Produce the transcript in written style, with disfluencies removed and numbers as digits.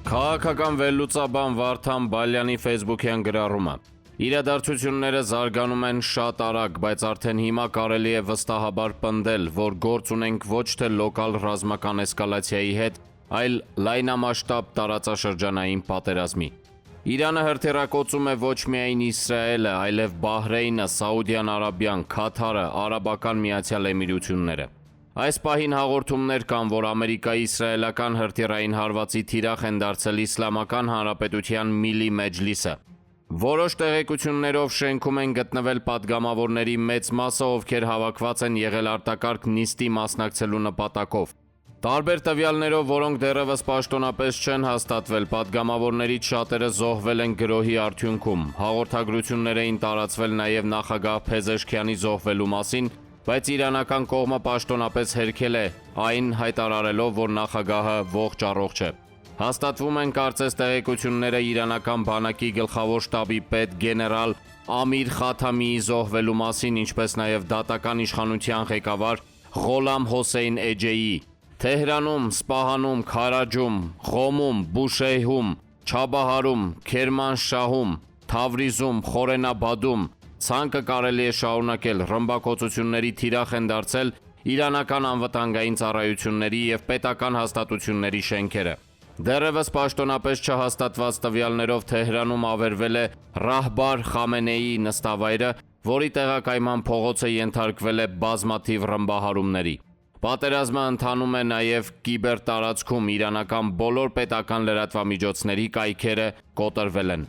Քաղաքական վերլուծաբան Վարդան Բալյանի ֆեյսբուքյան գրառումը. Իրադարձությունները զարգանում են շատ արագ, բայց արդեն հիմա կարելի է վստահաբար պնդել, որ գործ ունենք ոչ թե լոկալ ռազմական էսկալացիայի հետ, այլ լայնամասշտաբ տարածաշրջանային պատերազմի։ Իրանը հրթիռակոծում է ոչ միայն Իսրայելը, այլև Բահրեյնը, Սաուդյան Արաբիան, Քաթարը, Արաբական Միացյալ Էմիրությունները։ Այս պահին հաղորդումներ կան, որ Ամերիկայի իսրայելական հրթիռային հարվածի թիրախ են դարձել Իսլամական Հանրապետության Միլի Մեջլիսը։ Որոշ տեղեկություններով շենքում են գտնվել պատգամավորների մեծ մասը, ովքեր հավաքված են եղել արտակարգ նիստի մասնակցելու նպատակով։ Տարբեր տվյալներով, որոնք դեռևս պաշտոնապես չեն հաստատվել, պատգամավորներից շատերը զոհվել են գրոհի արդյունքում։ Հաղորդագրություններ էին տարածվել նաև նախագահ Փեզեշքյանի զոհվելու մասին, բայց իրանական կողմը պաշտոնապես հերքել է այն, հայտարարելով, որ նախագահը ողջ առողջ է։ Հաստատվում են կարծես տեղեկությունները իրանական բանակի գլխավոր շտաբի պետ գեներալ Ամիր Խաթամիի զոհվելու մասին, ինչպես նաև դատական իշխանության ղեկավար Ղոլամ Հոսեյն Էջեի։ Թեհրանում, Սպահանում, Քարաջում, Ղոմում, Բուշեհրում, Չաբահարում, Քերմանշահում, Թավրիզում, Խորենաբադում ցանկը կարելի է շարունակել, ռմբակոծությունների թիրախ են դարձել իրանական անվտանգային ծառայությունների և պետական հաստատությունների շենքերը։ Դեռևս պաշտոնապես չհաստատված տվյալներով Թեհրանում ավերվել է Ռահբար Խամենեիի նստավայրը, որի տեղակայման փողոցը ենթարկվել է բազմաթիվ ռմբահարումների։ Պատերազմը ընթանում է նաև կիբերտարածքում, իրանական բոլոր պետական լրատվամիջոցների կայքերը կոտրվել են։